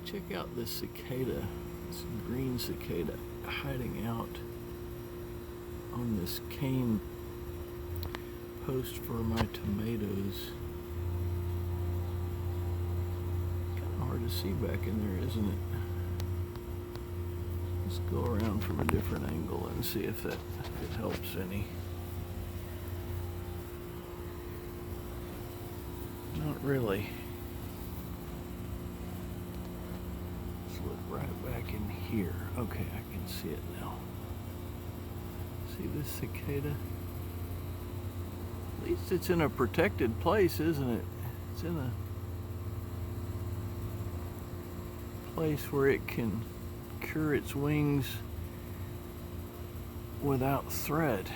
Check out this cicada, this green cicada hiding out on this cane post for my tomatoes. Kind of hard to see back in there, isn't it? Let's go around from a different angle and see if it helps any. Not really. Let's look right back in here. Okay, I can see it now. See this cicada? At least it's in a protected place, isn't it? It's in a place where it can cure its wings without threat.